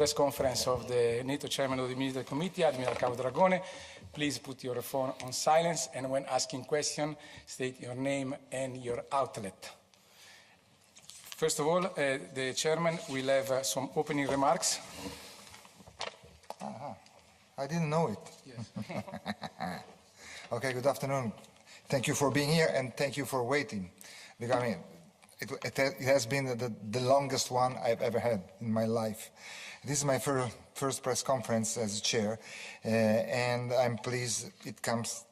Press conference of the NATO Chairman of the Military Committee, Admiral Cavo Dragone. Please put your phone on silence, and when asking questions, state your name and your outlet. First of all, the Chairman will have some opening remarks. I didn't know it. Yes. Okay, good afternoon. Thank you for being here, and thank you for waiting. Because, I mean, it has been the longest one I've ever had in my life. This is my first press conference as chair, and I'm pleased it comes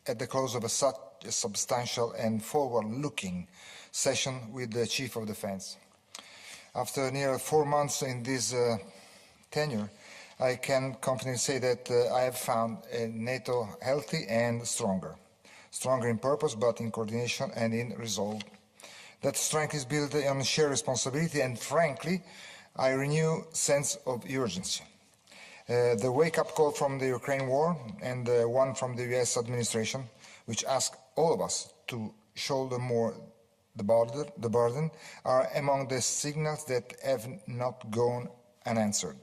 at the close of such a substantial and forward-looking session with the Chief of Defense. After nearly 4 months in this tenure, I can confidently say that I have found NATO healthy and stronger. Stronger in purpose, but in coordination and in resolve. That strength is built on shared responsibility and, frankly, I renew sense of urgency. The wake-up call from the Ukraine war and the one from the US administration, which ask all of us to shoulder more the burden, are among the signals that have not gone unanswered.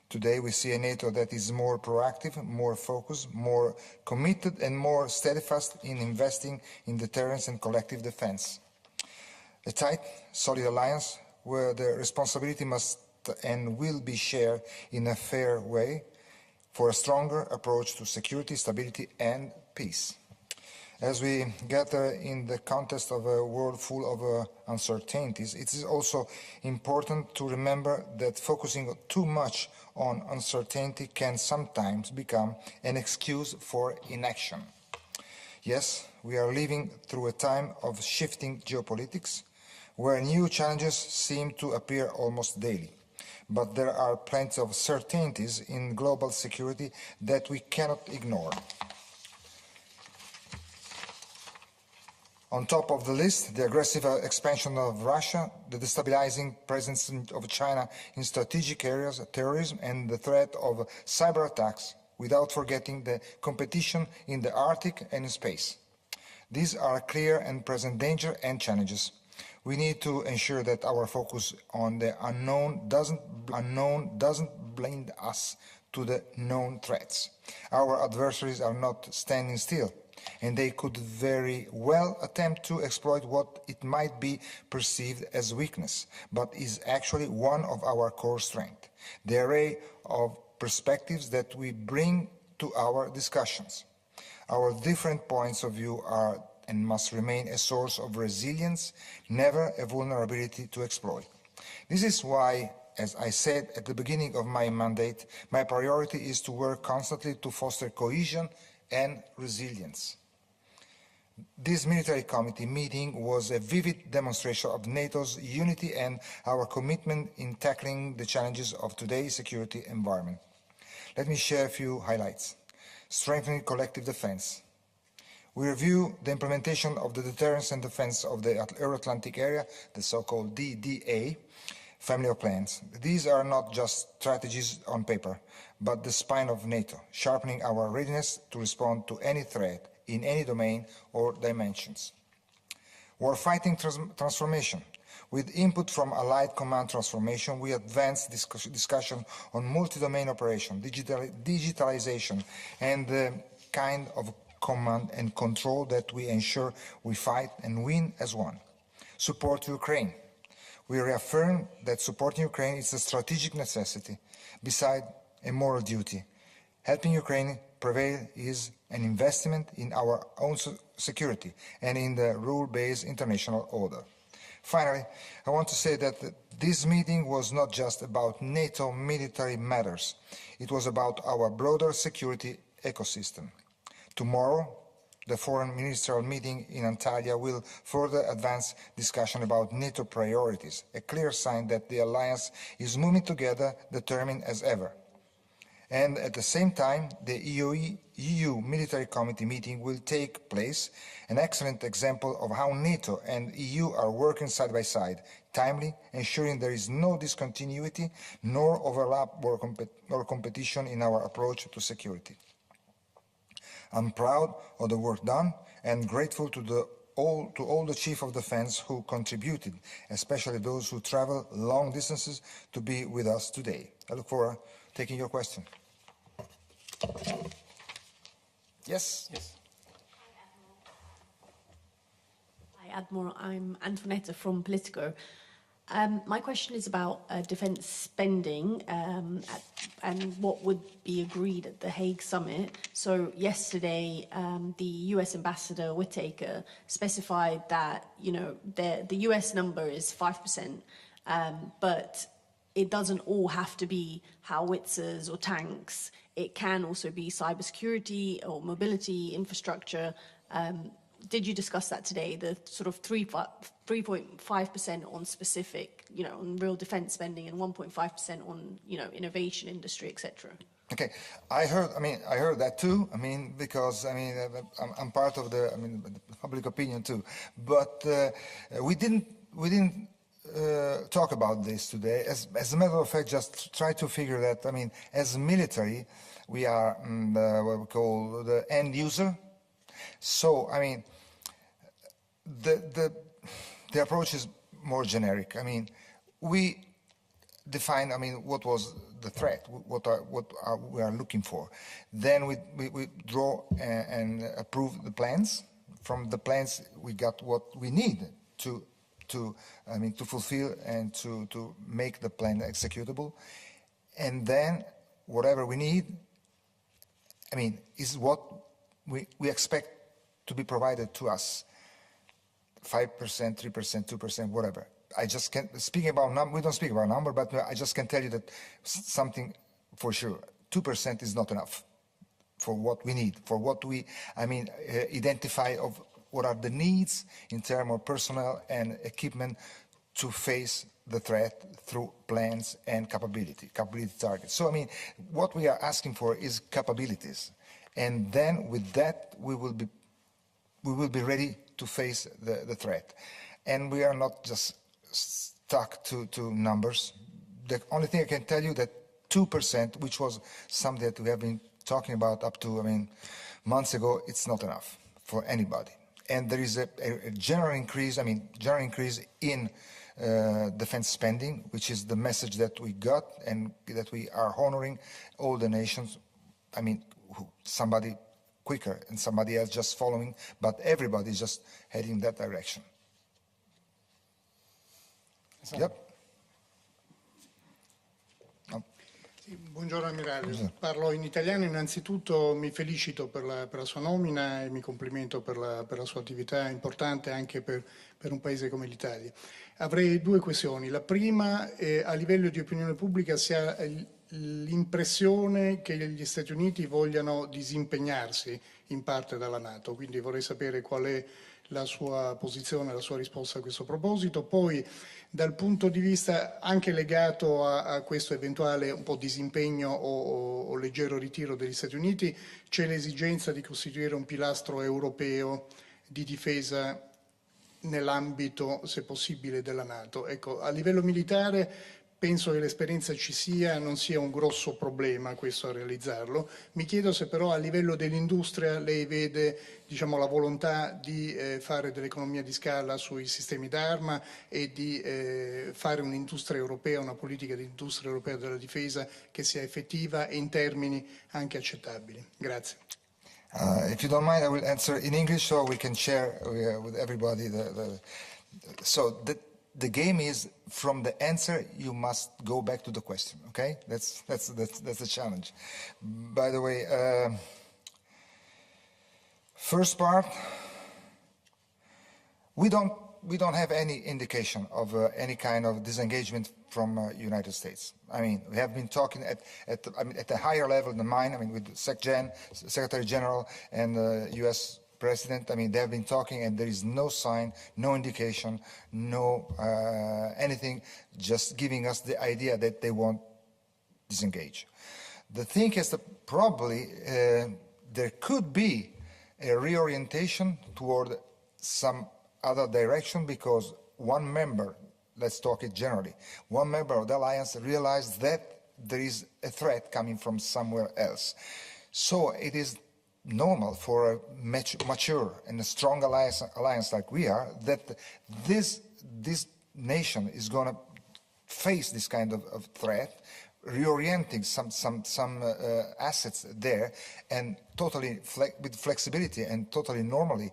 Today we see a NATO that is more proactive, more focused, more committed and more steadfast in investing in deterrence and collective defense. A tight, solid alliance where the responsibility must and will be shared in a fair way for a stronger approach to security, stability and peace. As we gather in the context of a world full of uncertainties, it is also important to remember that focusing too much on uncertainty can sometimes become an excuse for inaction. Yes, we are living through a time of shifting geopolitics, where new challenges seem to appear almost daily. But there are plenty of certainties in global security that we cannot ignore. On top of the list, the aggressive expansion of Russia, the destabilizing presence of China in strategic areas, terrorism, and the threat of cyber attacks, without forgetting the competition in the Arctic and in space. These are clear and present danger and challenges. We need to ensure that our focus on the unknown doesn't blind us to the known threats. Our adversaries are not standing still, and they could very well attempt to exploit what it might be perceived as weakness, but is actually one of our core strengths, the array of perspectives that we bring to our discussions. Our different points of view are and must remain a source of resilience, never a vulnerability to exploit. This is why, as I said at the beginning of my mandate, my priority is to work constantly to foster cohesion and resilience. This military committee meeting was a vivid demonstration of NATO's unity and our commitment in tackling the challenges of today's security environment. Let me share a few highlights. Strengthening collective defense. We review the implementation of the deterrence and defense of the Euro-Atlantic area, the so-called DDA, family of plans. These are not just strategies on paper, but the spine of NATO, sharpening our readiness to respond to any threat in any domain or dimensions. Warfighting transformation. With input from Allied Command Transformation, we advanced discussion on multi-domain operation, digitalization, and the kind of command and control that we ensure we fight and win as one. Support Ukraine. We reaffirm that supporting Ukraine is a strategic necessity, beside a moral duty. Helping Ukraine prevail is an investment in our own security and in the rule-based international order. Finally, I want to say that this meeting was not just about NATO military matters. It was about our broader security ecosystem. Tomorrow, the Foreign Ministerial meeting in Antalya will further advance discussion about NATO priorities, a clear sign that the alliance is moving together, determined as ever. And at the same time, the EU Military Committee meeting will take place, an excellent example of how NATO and EU are working side by side, timely, ensuring there is no discontinuity, nor overlap or competition in our approach to security. I'm proud of the work done and grateful to all the chief of defense who contributed, especially those who travel long distances to be with us today. I look forward to taking your question. Yes? Yes. Hi, Admiral. I'm Antoinetta from Politico. My question is about defence spending and what would be agreed at the Hague summit. So yesterday, the US Ambassador Whittaker specified that, you know, the US number is 5%, but it doesn't all have to be howitzers or tanks. It can also be cybersecurity or mobility, infrastructure. Did you discuss that today, the sort of 3.5% on specific, you know, on real defense spending and 1.5% on, you know, innovation, industry, etc.? Okay, I heard that too. I mean, because I'm part of the public opinion too. But we didn't talk about this today. As a matter of fact, just try to figure that. I mean, as military, we are what we call the end user. So, I mean, the approach is more generic. I mean, we define, what was the threat, what we are looking for. Then we draw and approve the plans. From the plans, we got what we need to fulfill and to make the plan executable. And then whatever we need, is what we expect to be provided to us. 5%, 3%, 2%, whatever. I just can't, speaking about number, we don't speak about number, but I just can tell you that something for sure, 2% is not enough for what we need, for what we, identify of what are the needs in terms of personnel and equipment to face the threat through plans and capability targets. So, what we are asking for is capabilities. And then with that, we will be ready to face the threat. And we are not just stuck to numbers. The only thing I can tell you that 2%, which was something that we have been talking about up to, months ago, it's not enough for anybody. And there is a general increase, in defense spending, which is the message that we got and that we are honoring all the nations. Somebody quicker and somebody else just following, but everybody is just heading that direction. Yep. Sì, buongiorno Ammiraglio, parlo in italiano. Innanzitutto mi felicito per la sua nomina e mi complimento per la sua attività importante anche per un paese come l'Italia. Avrei due questioni. La prima, a livello di opinione pubblica si ha l'impressione che gli Stati Uniti vogliano disimpegnarsi in parte dalla NATO, quindi vorrei sapere qual è la sua posizione, la sua risposta a questo proposito. Poi, dal punto di vista anche legato a questo eventuale un po' disimpegno o leggero ritiro degli Stati Uniti, c'è l'esigenza di costituire un pilastro europeo di difesa nell'ambito, se possibile, della NATO. Ecco, a livello militare penso che l'esperienza ci sia, non sia un grosso problema questo a realizzarlo. Mi chiedo se però a livello dell'industria lei vede, la volontà di fare dell'economia di scala sui sistemi d'arma e di fare un'industria europea, una politica di industria europea della difesa che sia effettiva e in termini anche accettabili. Grazie. If you don't mind, I will answer in English so we can share with everybody. The game is, from the answer, you must go back to the question. Okay, that's the challenge. By the way, first part, we don't have any indication of any kind of disengagement from United States. We have been talking at a higher level than mine. With SecGen, Secretary General, and U.S. President. They have been talking, and there is no sign, no indication, no anything, just giving us the idea that they won't disengage. The thing is that probably there could be a reorientation toward some other direction, because one member, let's talk it generally, one member of the alliance realized that there is a threat coming from somewhere else. So it is normal for a mature and a strong alliance like we are, that this nation is going to face this kind of threat, reorienting some assets there, and totally with flexibility and totally normally,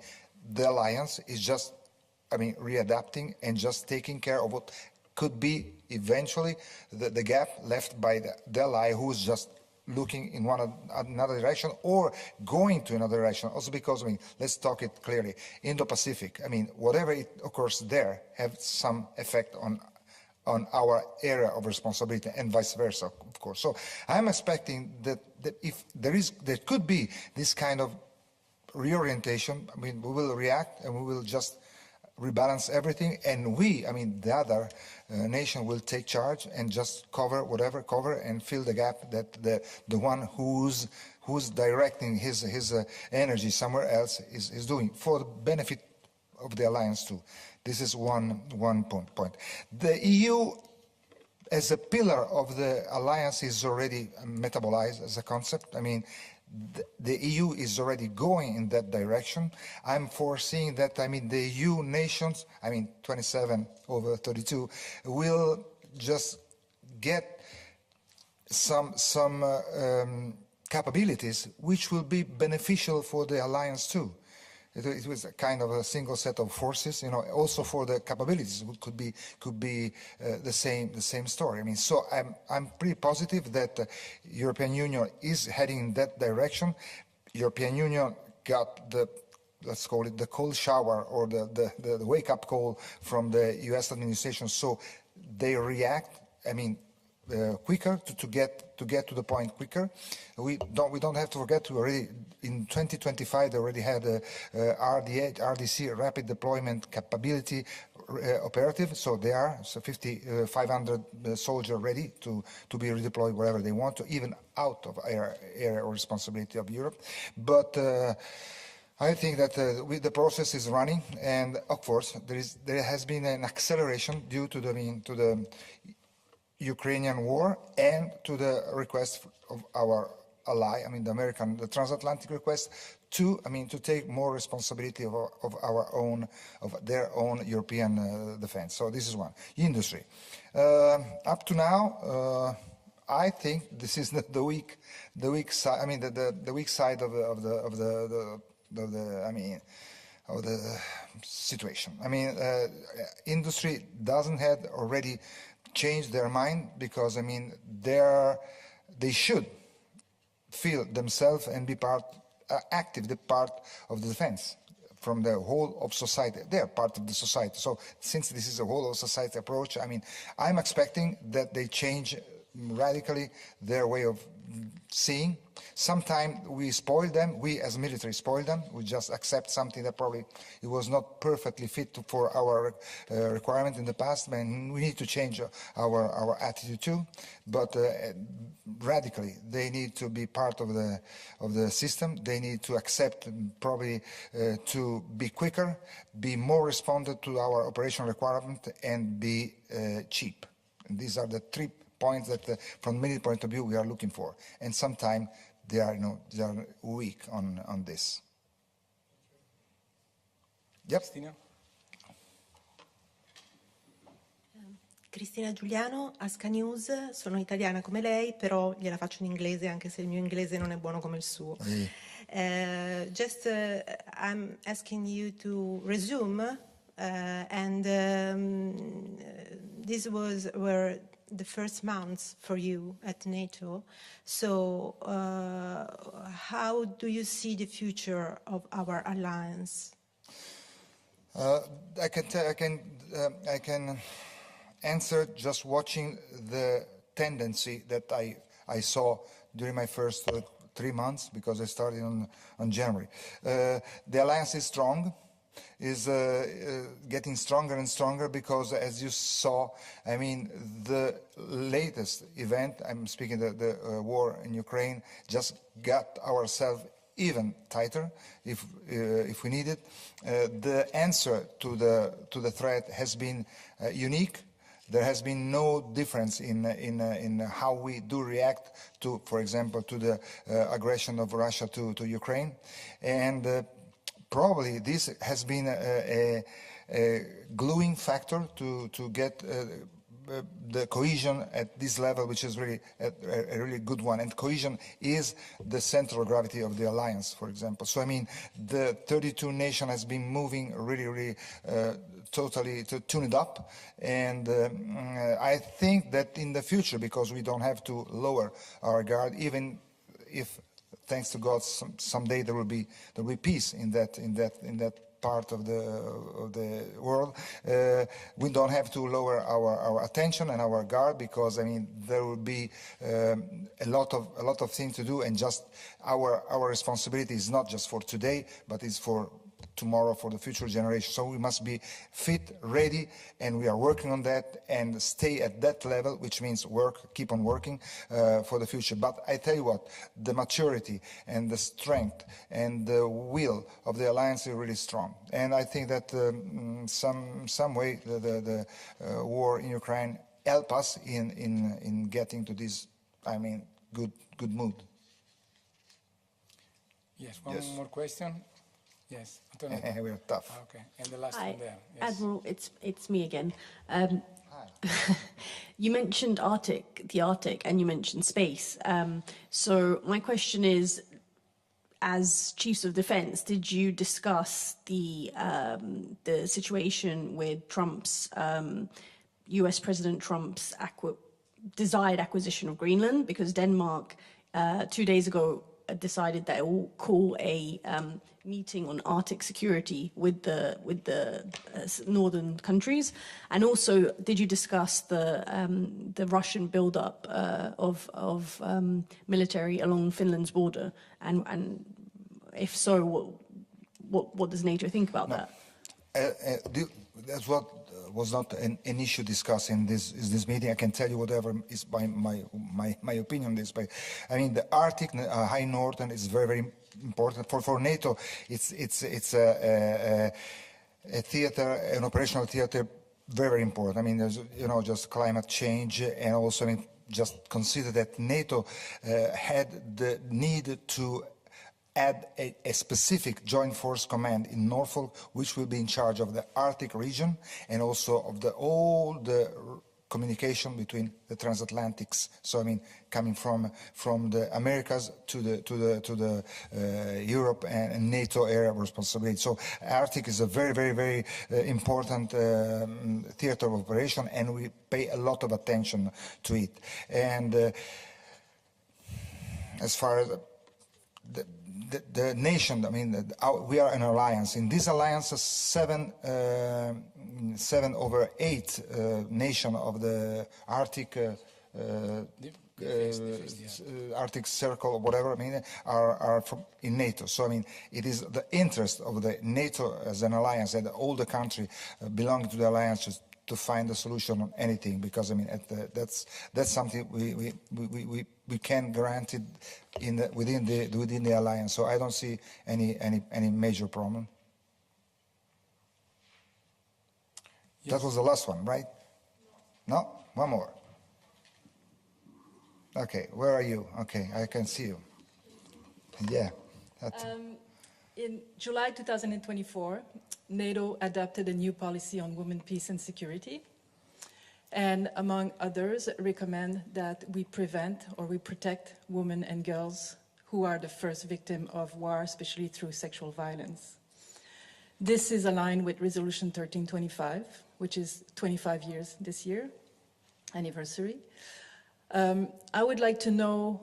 the alliance is just, readapting and just taking care of what could be eventually the gap left by the ally who's just looking in another direction or going to another direction. Also because, let's talk it clearly, Indo-Pacific, whatever it occurs there have some effect on our area of responsibility and vice versa, of course. So I'm expecting that if there could be this kind of reorientation, we will react and we will just rebalance everything, and we, the other nation will take charge and just cover and fill the gap that the one who's directing his energy somewhere else is doing for the benefit of the alliance too. This is one point. The EU as a pillar of the alliance is already metabolized as a concept. The EU is already going in that direction. I'm foreseeing that, the EU nations, 27 over 32, will just get some capabilities which will be beneficial for the alliance too. It was a kind of a single set of forces, also for the capabilities could be the same story. So I'm pretty positive that the European Union is heading in that direction. European Union got let's call it the cold shower or the wake-up call from the US administration, so they react, quicker to get to the point quicker. We don't have to forget already in 2025 they already had a RDC, rapid deployment capability operative. So they are 500 soldiers ready to be redeployed wherever they want to, even out of area of responsibility of Europe. But I think that the process is running, and of course there has been an acceleration due to the Ukrainian war and to the request of our ally, the transatlantic request to take more responsibility of their own European defense. So this is one. Industry. Up to now, I think this is the weak side. The weak side of the situation. Industry doesn't have already changed their mind because they should feel themselves and be active part of the defense from the whole of society. They are part of the society. So since this is a whole of society approach, I'm expecting that they change radically their way of seeing. Sometimes we spoil them, we as military spoil them, we just accept something that probably it was not perfectly fit for our requirement in the past, and we need to change our attitude too, but radically they need to be part of the system. They need to accept probably to be quicker, be more responded to our operational requirement, and be cheap. And these are the 3 points that from military point of view we are looking for, and sometimes they are weak on this. Yep. Cristina Giuliano, Asca News, sono italiana come lei, però gliela faccio in inglese anche se il mio inglese non è buono come il suo. I'm asking you to resume, and these were the first months for you at NATO. So how do you see the future of our alliance? I can answer just watching the tendency that I saw during my first 3 months, because I started on January. The alliance is strong, is getting stronger and stronger, because as you saw, the latest event, I'm speaking the war in Ukraine, just got ourselves even tighter if we need it. The answer to the threat has been unique, there has been no difference in how we do react to, for example, to the aggression of Russia to Ukraine. And probably this has been a gluing factor to get the cohesion at this level, which is really a really good one. And cohesion is the central gravity of the alliance, for example. So I mean, the 32 nation has been moving really totally to tune it up. And I think that in the future, because we don't have to lower our guard, even if, thanks to God, someday there will be peace in that part of the world. We don't have to lower our attention and our guard, because I mean there will be a lot of things to do, and just our responsibility is not just for today, but it's for tomorrow, for the future generation. So we must be fit, ready, and we are working on that, and stay at that level, which means keep on working for the future. But I tell you what, the maturity and the strength and the will of the alliance is really strong. And I think that some way the war in Ukraine help us in getting to this, I mean, good mood. Yes, one more question. Yes, Antonio. We're tough. Okay, and the last Hi, one there. Yes. Admiral, it's me again. You mentioned the Arctic, and you mentioned space. So my question is, as chiefs of defense, did you discuss the situation with Trump's, US President Trump's desired acquisition of Greenland? Because Denmark, 2 days ago, decided that it will call a meeting on Arctic security with the northern countries. And also, did you discuss the Russian buildup of military along Finland's border? And if so, what does NATO think about that? That's what was not an issue discussed in this meeting. I can tell you whatever is my opinion on this. But I mean, the Arctic, high northern, is very important for NATO. It's a theater, an operational theater, very important. I mean, there's just climate change, and also I mean, just consider that NATO had the need to add a specific joint force command in Norfolk, which will be in charge of the Arctic region and also of all the communication between the transatlantics. So I mean, coming from the Americas to the Europe and NATO area of responsibility. So Arctic is a very important theater of operation, and we pay a lot of attention to it. And as far as the nation, I mean, we are an alliance. In this alliance, 7 over 8 nations of the Arctic Arctic Circle or whatever, I mean, are in NATO. So I mean, it is the interest of the NATO as an alliance, and all the countries belonging to the alliance to find a solution on anything, because I mean that's something we can grant it within the alliance. So I don't see any major problem. Yes. That was the last one, right? No, one more. Okay, where are you? Okay, I can see you. Yeah. In July 2024, NATO adopted a new policy on women, peace and security, and among others recommend that we prevent or we protect women and girls who are the first victim of war, especially through sexual violence. This is aligned with Resolution 1325, which is 25 years this year, anniversary. I would like to know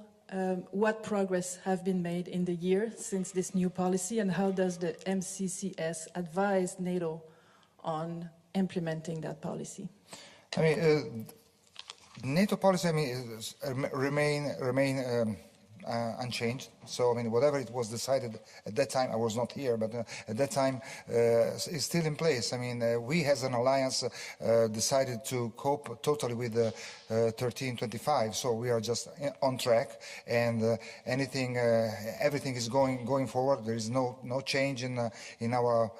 what progress have been made in the year since this new policy, and how does the MCCS advise NATO on implementing that policy? I mean, NATO policy, I mean, remain unchanged. So, I mean, whatever it was decided at that time, I was not here, but at that time, it's still in place. I mean, we as an alliance decided to cope totally with 1325. So we are just on track, and everything is going forward. There is no change in our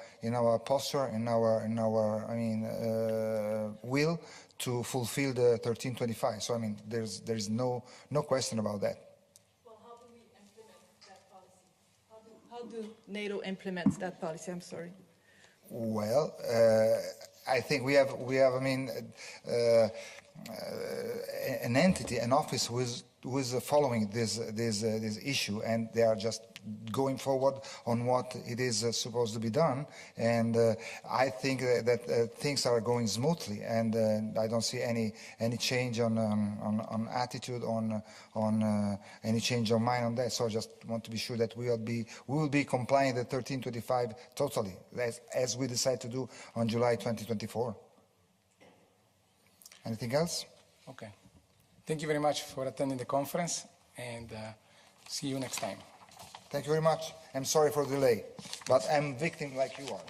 posture, in our will to fulfill the 1325. So I mean, there's no question about that. Well, how do we implement that policy? How do NATO implement that policy? I'm sorry. Well, I think we have I mean, an entity, an office who is following this issue, and they are just going forward on what it is supposed to be done. And I think that things are going smoothly, and I don't see any change on attitude, on any change of mind on that. So I just want to be sure that we will be complying with 1325 totally, as we decide to do on July 2024. Anything else? Okay. Thank you very much for attending the conference, and see you next time. Thank you very much. I'm sorry for the delay, but I'm a victim like you are.